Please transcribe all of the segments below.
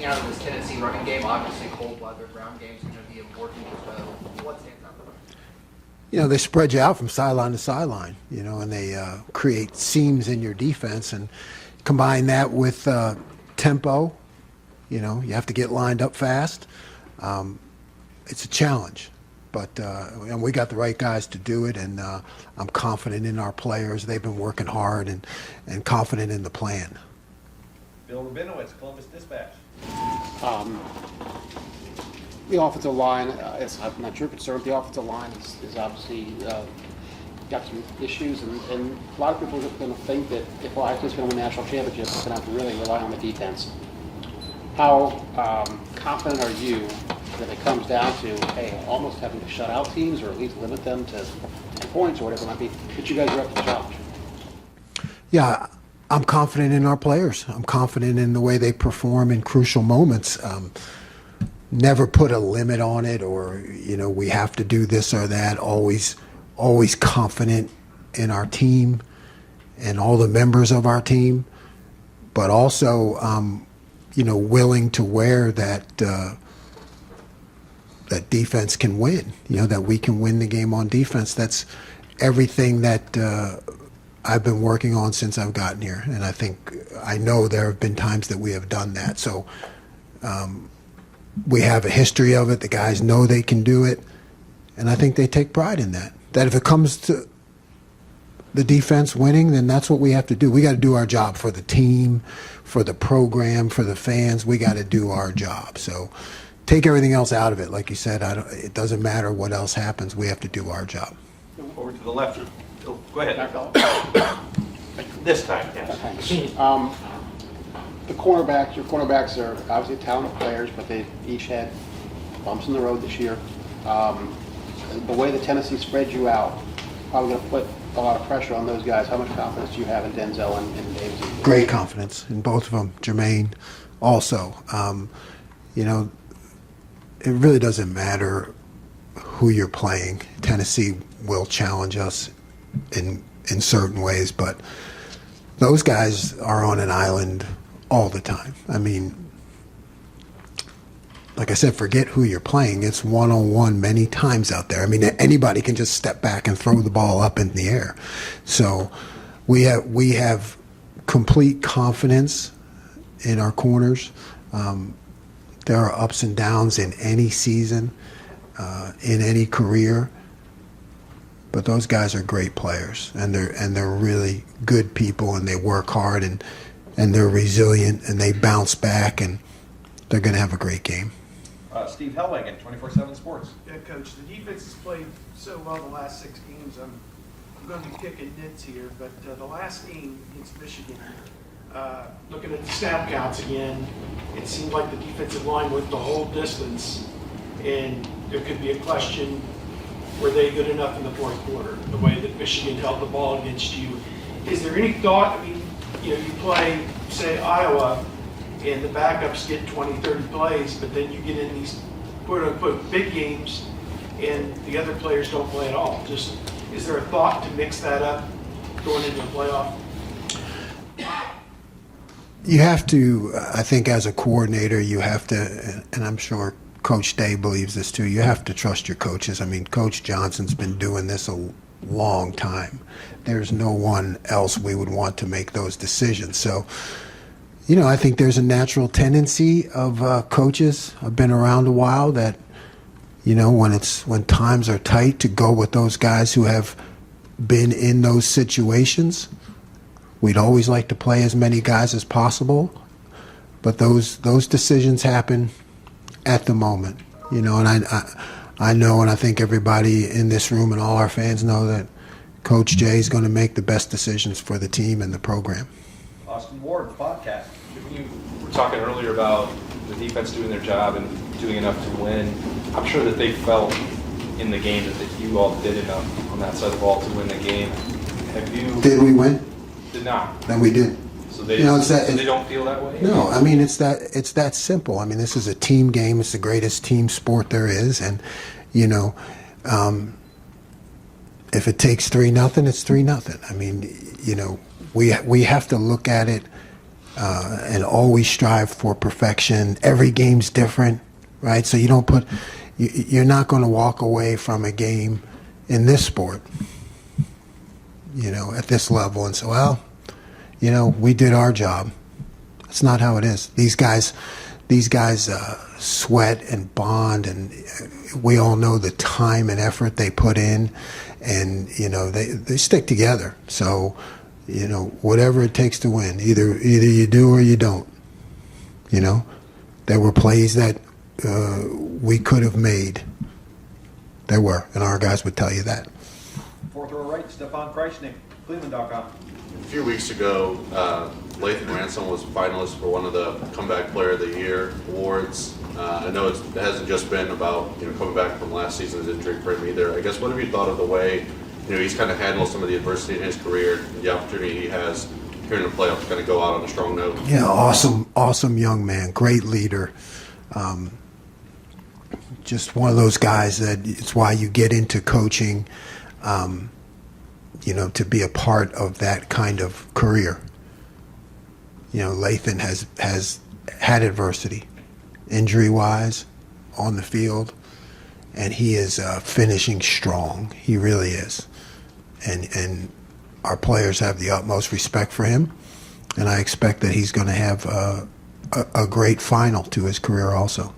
seeing out of this Tennessee running game? Obviously, cold weather, ground games going to be important. What stands out? They spread you out from sideline to sideline, and they create seams in your defense, and combine that with tempo. You have to get lined up fast. It's a challenge, but and we got the right guys to do it, and I'm confident in our players. They've been working hard and confident in the plan. Bill Rabinowitz, Columbus Dispatch. The offensive line, I'm not sure concerned with the offensive line is obviously got some issues, and a lot of people are going to think that if Ohio's going to win national championships, it's going to have to really rely on the defense. How confident are you that it comes down to, hey, almost having to shut out teams or at least limit them to 10 points or whatever it might be, that you guys are up to the challenge? Yeah, I'm confident in our players. I'm confident in the way they perform in crucial moments. Never put a limit on it, or we have to do this or that. Always confident in our team and all the members of our team, but also willing to wear that that defense can win. That we can win the game on defense. That's everything that I've been working on since I've gotten here, and I know there have been times that we have done that. So. We have a history of it. The guys know they can do it, and I think they take pride in that. That if it comes to the defense winning, then that's what we have to do. We got to do our job for the team, for the program, for the fans. We got to do our job. So take everything else out of it. Like you said, it doesn't matter what else happens. We have to do our job. Over to the left. Oh, go ahead. This time, yes. The cornerbacks, your cornerbacks are obviously talented players, but they've each had bumps in the road this year. The way that Tennessee spread you out, probably going to put a lot of pressure on those guys. How much confidence do you have in Denzel and Davis? Great confidence in both of them. Jermaine also. It really doesn't matter who you're playing. Tennessee will challenge us in certain ways, but those guys are on an island all the time. I mean, like I said, forget who you're playing. It's one-on-one many times out there. I mean, anybody can just step back and throw the ball up in the air. So we have complete confidence in our corners. There are ups and downs in any season, in any career, but those guys are great players, and they're really good people, and they work hard, and they're resilient, and they bounce back, and they're going to have a great game. Steve Hellwagen, 24/7 Sports. Yeah, Coach, the defense has played so well the last 6 games. I'm going to be kicking nits here, but the last game against Michigan, looking at the snap counts again, it seemed like the defensive line went the whole distance, and there could be a question, were they good enough in the fourth quarter, the way that Michigan held the ball against you? Is there any thought, I mean, you play, say, Iowa, and the backups get 20, 30 plays, but then you get in these quote-unquote big games, and the other players don't play at all. Just, is there a thought to mix that up going into the playoff? You have to, I think as a coordinator, you have to, and I'm sure Coach Day believes this too, you have to trust your coaches. I mean, Coach Johnson's been doing this a long time. There's no one else we would want to make those decisions. So, I think there's a natural tendency of coaches, I've been around a while, that, when times are tight, to go with those guys who have been in those situations. We'd always like to play as many guys as possible, but those decisions happen at the moment, and I know, and I think everybody in this room and all our fans know that Coach Jay is going to make the best decisions for the team and the program. Austin Ward, podcast. You were talking earlier about the defense doing their job and doing enough to win. I'm sure that they felt in the game that you all did enough on that side of the ball to win the game. Have you? Did we win? Did not. Then we did. So they, they don't feel that way? No, I mean, it's that simple. I mean, this is a team game. It's the greatest team sport there is, and if it takes 3-0, it's 3-0. I mean, we have to look at it and always strive for perfection. Every game's different, right? So you're not going to walk away from a game in this sport, at this level and say, well, we did our job. That's not how it is. These guys sweat and bond, and we all know the time and effort they put in, and they stick together. So whatever it takes to win, either you do or you don't. There were plays that we could have made. There were, and our guys would tell you that. Fourth row right, Stefan Kreisnick, Cleveland.com. A few weeks ago, Lathan Ransom was a finalist for one of the Comeback Player of the Year awards. I know it hasn't just been about coming back from last season's injury for him either. I guess, what have you thought of the way he's kind of handled some of the adversity in his career, the opportunity he has here in the playoffs to kind of go out on a strong note? Yeah, awesome young man, great leader. Just one of those guys that it's why you get into coaching, to be a part of that kind of career. Lathan has had adversity, injury-wise, on the field, and he is finishing strong. He really is. And our players have the utmost respect for him, and I expect that he's going to have a great final to his career also.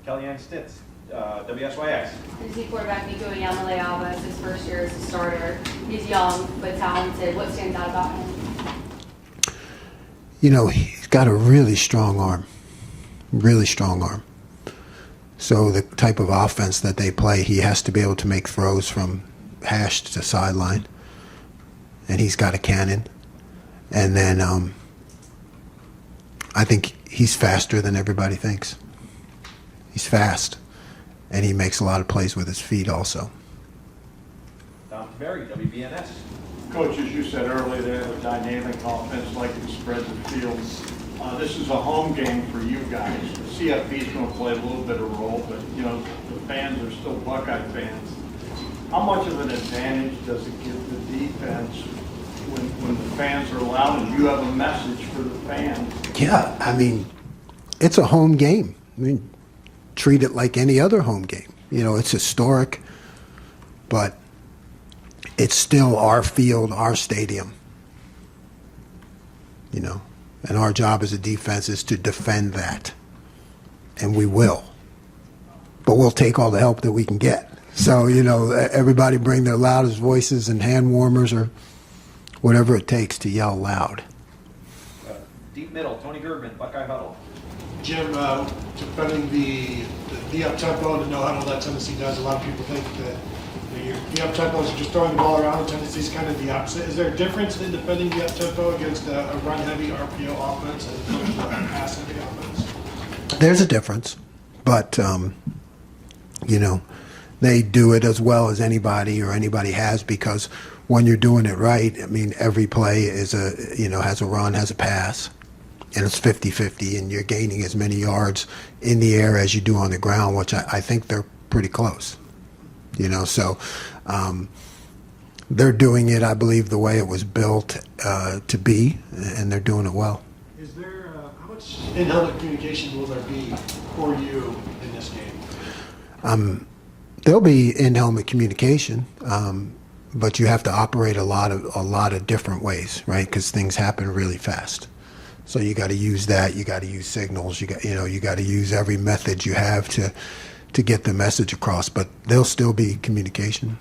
Kellyanne Stitz, WSYX. Tennessee quarterback Nico Yamaleyava is his first year as a starter. He's young but talented. What stands out about him? He's got a really strong arm. So the type of offense that they play, he has to be able to make throws from hash to sideline. And he's got a cannon. And then I think he's faster than everybody thinks. He's fast. And he makes a lot of plays with his feet also. Tom Berry, WBNS. Coach, as you said earlier, they have a dynamic offense like to spread the field. This is a home game for you guys. The CFP is going to play a little bit of a role, but the fans are still Buckeye fans. How much of an advantage does it give the defense when the fans are loud and you have a message for the fans? Yeah, it's a home game. Treat it like any other home game. It's historic, but it's still our field, our stadium. And our job as a defense is to defend that. And we will. But we'll take all the help that we can get. So, everybody bring their loudest voices and hand warmers or whatever it takes to yell loud. Deep middle, Tony Girdman, Buckeye Huddle. Jim, defending the up-tempo and the no-huddle that Tennessee does, a lot of people think that the up-tempo is just throwing the ball around, and Tennessee's kind of the opposite. Is there a difference in defending the up-tempo against a run-heavy RPO offense as opposed to a pass-heavy offense? There's a difference, but, they do it as well as anybody has, because when you're doing it right, every play is has a run, has a pass. And it's 50-50, and you're gaining as many yards in the air as you do on the ground, which I think they're pretty close. So they're doing it, I believe, the way it was built to be, and they're doing it well. Is there how much in-helmet communication will there be for you in this game? There'll be in-helmet communication, but you have to operate a lot of different ways, right? Because things happen really fast. So you got to use that. You got to use signals. You got to use every method you have to get the message across. But there'll still be communication.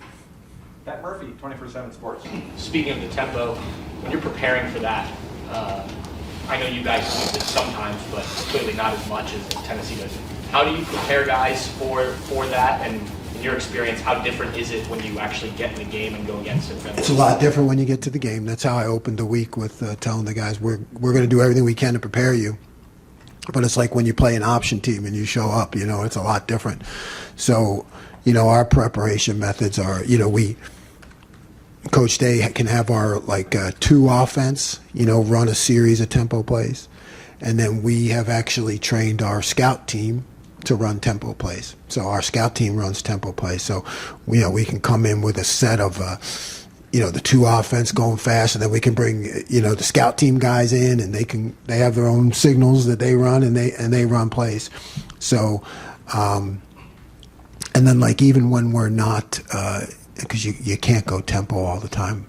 Pat Murphy, 24/7 Sports. Speaking of the tempo, when you're preparing for that, I know you guys use this sometimes, but clearly not as much as Tennessee does. How do you prepare guys for that? And in your experience, how different is it when you actually get in the game and go against it? It's a lot different when you get to the game. That's how I opened the week with telling the guys we're going to do everything we can to prepare you. But it's like when you play an option team and you show up, it's a lot different. So, our preparation methods are, Coach Day can have our two offense, run a series of tempo plays. And then we have actually trained our scout team to run tempo plays. So our scout team runs tempo plays. So we can come in with a set of the two offense going fast, and then we can bring, the scout team guys in, and they have their own signals that they run, and they run plays. So, and then like even when we're not, because you can't go tempo all the time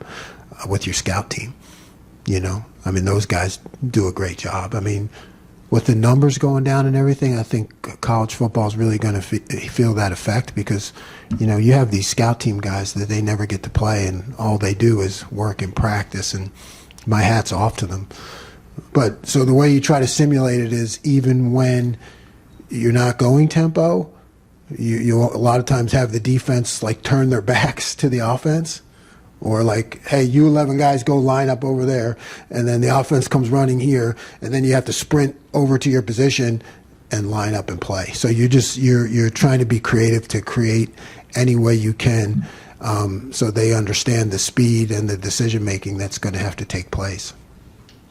with your scout team, I mean, those guys do a great job. I mean, with the numbers going down and everything, I think college football is really going to feel that effect because, you have these scout team guys that they never get to play, and all they do is work and practice, and my hat's off to them. But so the way you try to simulate it is even when you're not going tempo, you a lot of times have the defense like turn their backs to the offense. Or like, hey, you 11 guys go line up over there, and then the offense comes running here, and then you have to sprint over to your position and line up and play. So you're trying to be creative to create any way you can, so they understand the speed and the decision making that's going to have to take place.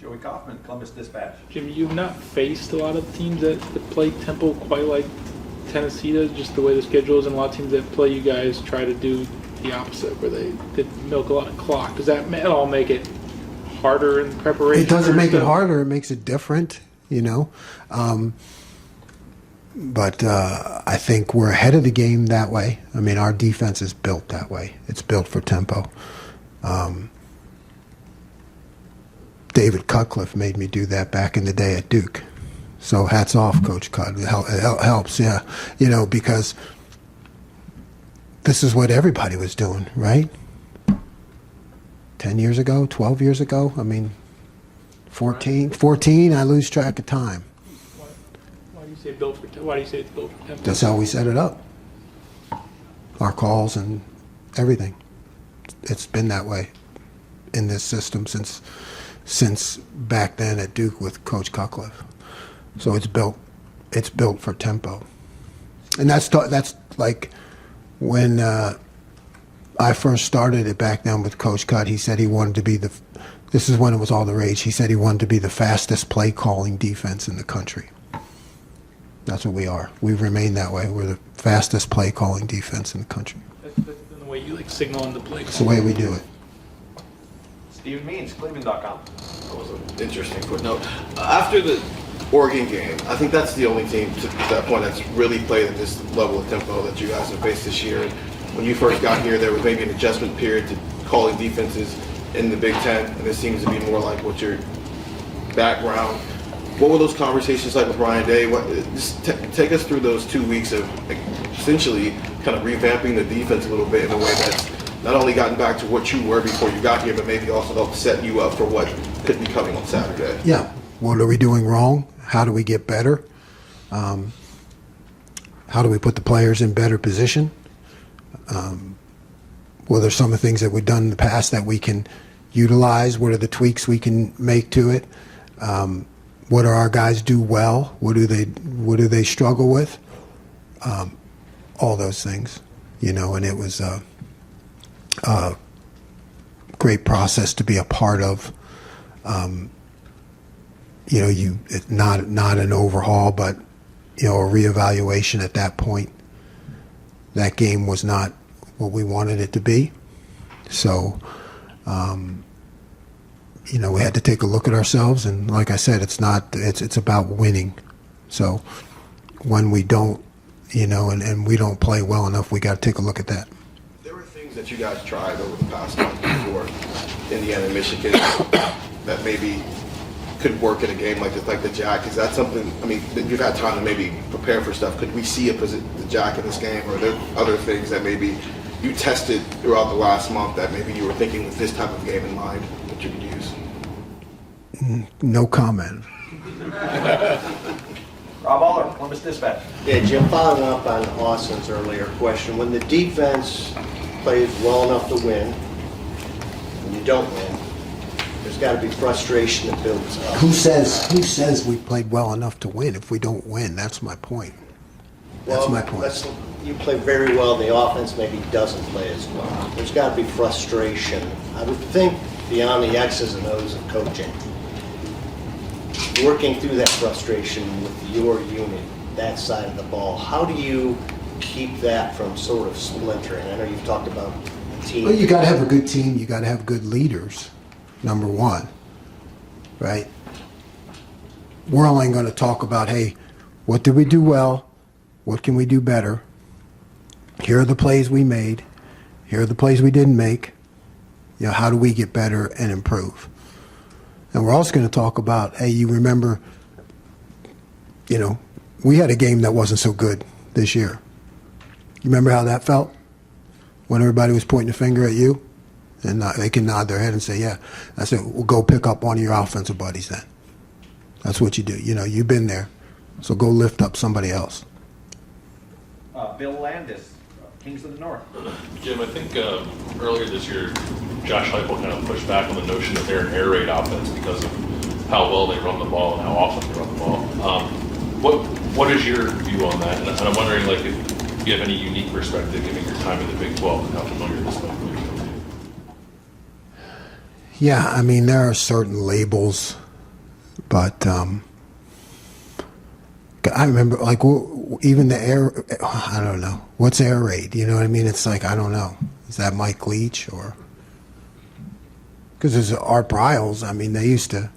Joey Kaufman, Columbus Dispatch. Jim, you've not faced a lot of teams that play tempo quite like Tennessee does, just the way the schedule is, and a lot of teams that play you guys try to do the opposite, where they milk a lot of clock. Does that at all make it harder in preparation? It doesn't make it harder. It makes it different, But I think we're ahead of the game that way. I mean, our defense is built that way. It's built for tempo. David Cutcliffe made me do that back in the day at Duke. So hats off, Coach Cut. It helps, yeah. Because this is what everybody was doing, right? 10 years ago, 12 years ago, I mean, 14, I lose track of time. Why do you say it's built for tempo? That's how we set it up. Our calls and everything. It's been that way in this system since back then at Duke with Coach Cutcliffe. So it's built for tempo. And that's like when I first started it back then with Coach Cut, he said he wanted to be this is when it was all the rage, he said he wanted to be the fastest play calling defense in the country. That's what we are. We've remained that way. We're the fastest play calling defense in the country. That's the way you signal in the play. It's the way we do it. Steven Means, Cleveland.com. That was an interesting footnote. After the Oregon game, I think that's the only team to that point that's really played at this level of tempo that you guys have faced this year. When you first got here, there was maybe an adjustment period to calling defenses in the Big Ten, and it seems to be more like what your background. What were those conversations like with Ryan Day? Just take us through those 2 weeks of essentially kind of revamping the defense a little bit in a way that's not only gotten back to what you were before you got here, but maybe also helped set you up for what could be coming on Saturday. Yeah. What are we doing wrong? How do we get better? How do we put the players in better position? What are some of the things that we've done in the past that we can utilize? What are the tweaks we can make to it? What do our guys do well? What do they struggle with? All those things, and it was a great process to be a part of. It's not an overhaul, but a reevaluation at that point. That game was not what we wanted it to be, so we had to take a look at ourselves. And like I said, it's about winning. So when we don't, and we don't play well enough, we got to take a look at that. There were things that you guys tried over the past month before Indiana and Michigan that maybe could work in a game like this, like the Jack. Is that something, that you've had time to maybe prepare for stuff? Could we see the Jack in this game, or are there other things that maybe you tested throughout the last month that maybe you were thinking with this type of game in mind that you could use? No comment. Rob Aller, Columbus Dispatch. Yeah, Jim, following up on Austin's earlier question, when the defense plays well enough to win, when you don't win, there's got to be frustration that builds up. Who says we played well enough to win if we don't win? That's my point. That's my point. You play very well, the offense maybe doesn't play as well. There's got to be frustration. I would think beyond the X's and O's of coaching, working through that frustration with your unit, that side of the ball, how do you keep that from sort of splintering? I know you've talked about team? Well, you got to have a good team. You got to have good leaders, number one, right? We're only going to talk about, hey, what did we do well? What can we do better? Here are the plays we made. Here are the plays we didn't make. You know, how do we get better and improve? And we're also going to talk about, hey, you remember, you know, we had a game that wasn't so good this year. You remember how that felt? When everybody was pointing a finger at you? And they can nod their head and say, yeah. I said, well, go pick up one of your offensive buddies then. That's what you do. You know, you've been there. So go lift up somebody else. Bill Landis, Kings of the North. Jim, I think earlier this year, Josh Heupel kind of pushed back on the notion that they're an air raid offense because of how well they run the ball and how often they run the ball. What is your view on that? And I'm wondering, like, if you have any unique perspective, given your time in the Big 12 and how familiar this might be. Yeah, I mean, there are certain labels, but I remember, like, even the air, I don't know. What's air raid? You know what I mean? It's like, I don't know. Is that Mike Leach or? Because there's Art Briles. I mean, they used to.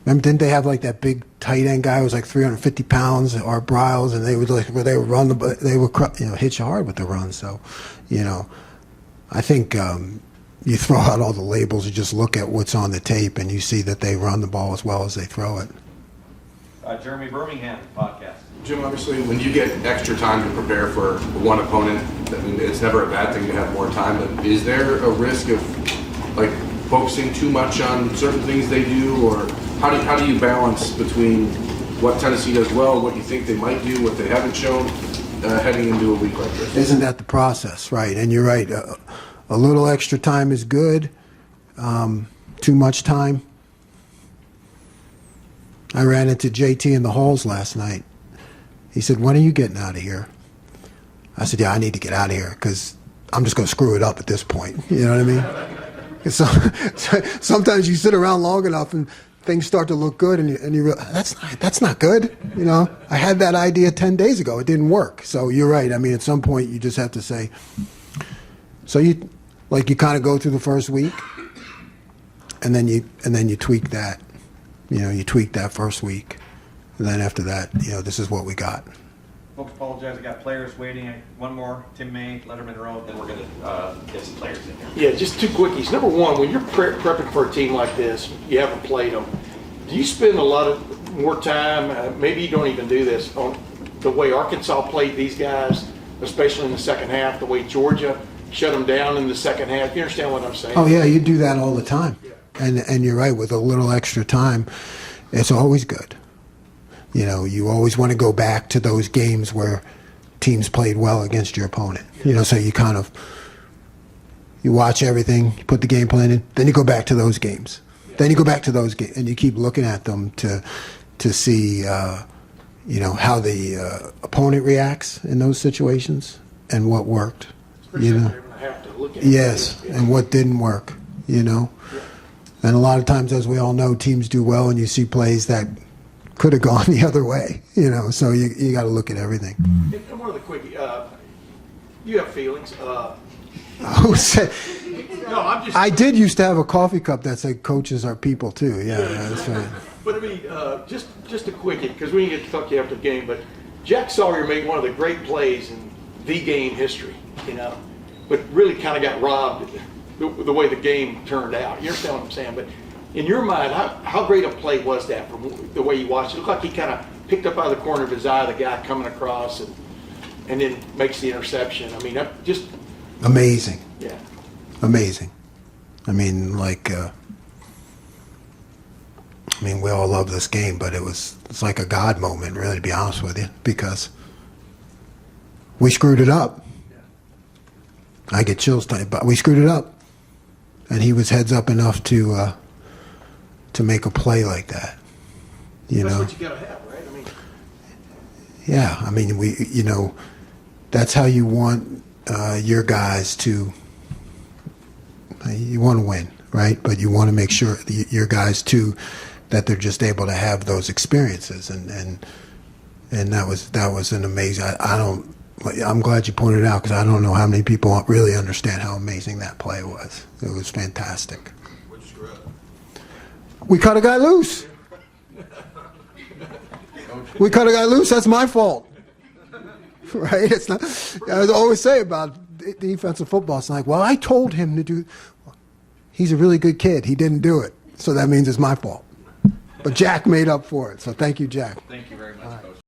Remember, didn't they have like that big tight end guy who was like 350 pounds, Art Briles, and they would run they would hit you hard with the run. So, you know, I think you throw out all the labels, you just look at what's on the tape, and you see that they run the ball as well as they throw it. Jeremy Birmingham, podcast. Jim, obviously, when you get extra time to prepare for one opponent, I mean, it's never a bad thing to have more time, but is there a risk of, like, focusing too much on certain things they do, or how do you balance between what Tennessee does well, what you think they might do, what they haven't shown, heading into a week like this? Isn't that the process, right? And you're right. A little extra time is good. Too much time. I ran into JT in the halls last night. He said, when are you getting out of here? I said, yeah, I need to get out of here because I'm just going to screw it up at this point. You know what I mean? So, sometimes you sit around long enough and things start to look good and you realize, that's not good. You know, I had that idea 10 days ago. It didn't work. So you're right. I mean, at some point you just have to say, so you kind of go through the first week and then you tweak that. You know, you tweak that first week, and then after that, you know, this is what we got. Folks, apologize. I got players waiting. One more. Tim May, Letterman Road. Then we're going to get some players in here. Yeah, just two quickies. Number one, when you're prepping for a team like this, you haven't played them. Do you spend a lot of more time? Maybe you don't even do this on the way Arkansas played these guys, especially in the second half. The way Georgia shut them down in the second half. You understand what I'm saying? Oh yeah, you do that all the time. Yeah. And you're right, with a little extra time, it's always good. You know, you always want to go back to those games where teams played well against your opponent. You know, so you kind of, you watch everything, you put the game plan in, then you go back to those games. Then you go back to those games, and you keep looking at them to see, you know, how the opponent reacts in those situations and what worked. You know, yes, and what didn't work. You know. And a lot of times, as we all know, teams do well, and you see plays that could have gone the other way. You know, so you got to look at everything. And one of the quick, you have feelings. Who said? No, I'm just. I did used to have a coffee cup that said "Coaches are people too." Yeah, that's right. But I mean, just a quickie, because we didn't get to talk to you after the game. But Jack Sawyer made one of the great plays in the game history. You know, but really kind of got robbed. The way the game turned out. You understand what I'm saying? But in your mind, how great a play was that from the way you watched it? It looked like he kind of picked up out of the corner of his eye the guy coming across and then makes the interception. I mean, just... Amazing. Yeah. Amazing. I mean, like, we all love this game, but it's like a God moment, really, to be honest with you, because we screwed it up. I get chills, but we screwed it up. And he was heads up enough to make a play like that. You know. That's what you gotta have, right? I mean. Yeah, I mean, you know, that's how you want your guys to. You want to win, right? But you want to make sure your guys too that they're just able to have those experiences, and that was an amazing. I don't I'm glad you pointed it out because I don't know how many people really understand how amazing that play was. It was fantastic. What'd you screw up? We cut a guy loose. We cut a guy loose. That's my fault. Right? It's not. I always say about defensive football. It's like, well, I told him to do. He's a really good kid. He didn't do it, so that means it's my fault. But Jack made up for it. So thank you, Jack. Thank you very much, Coach.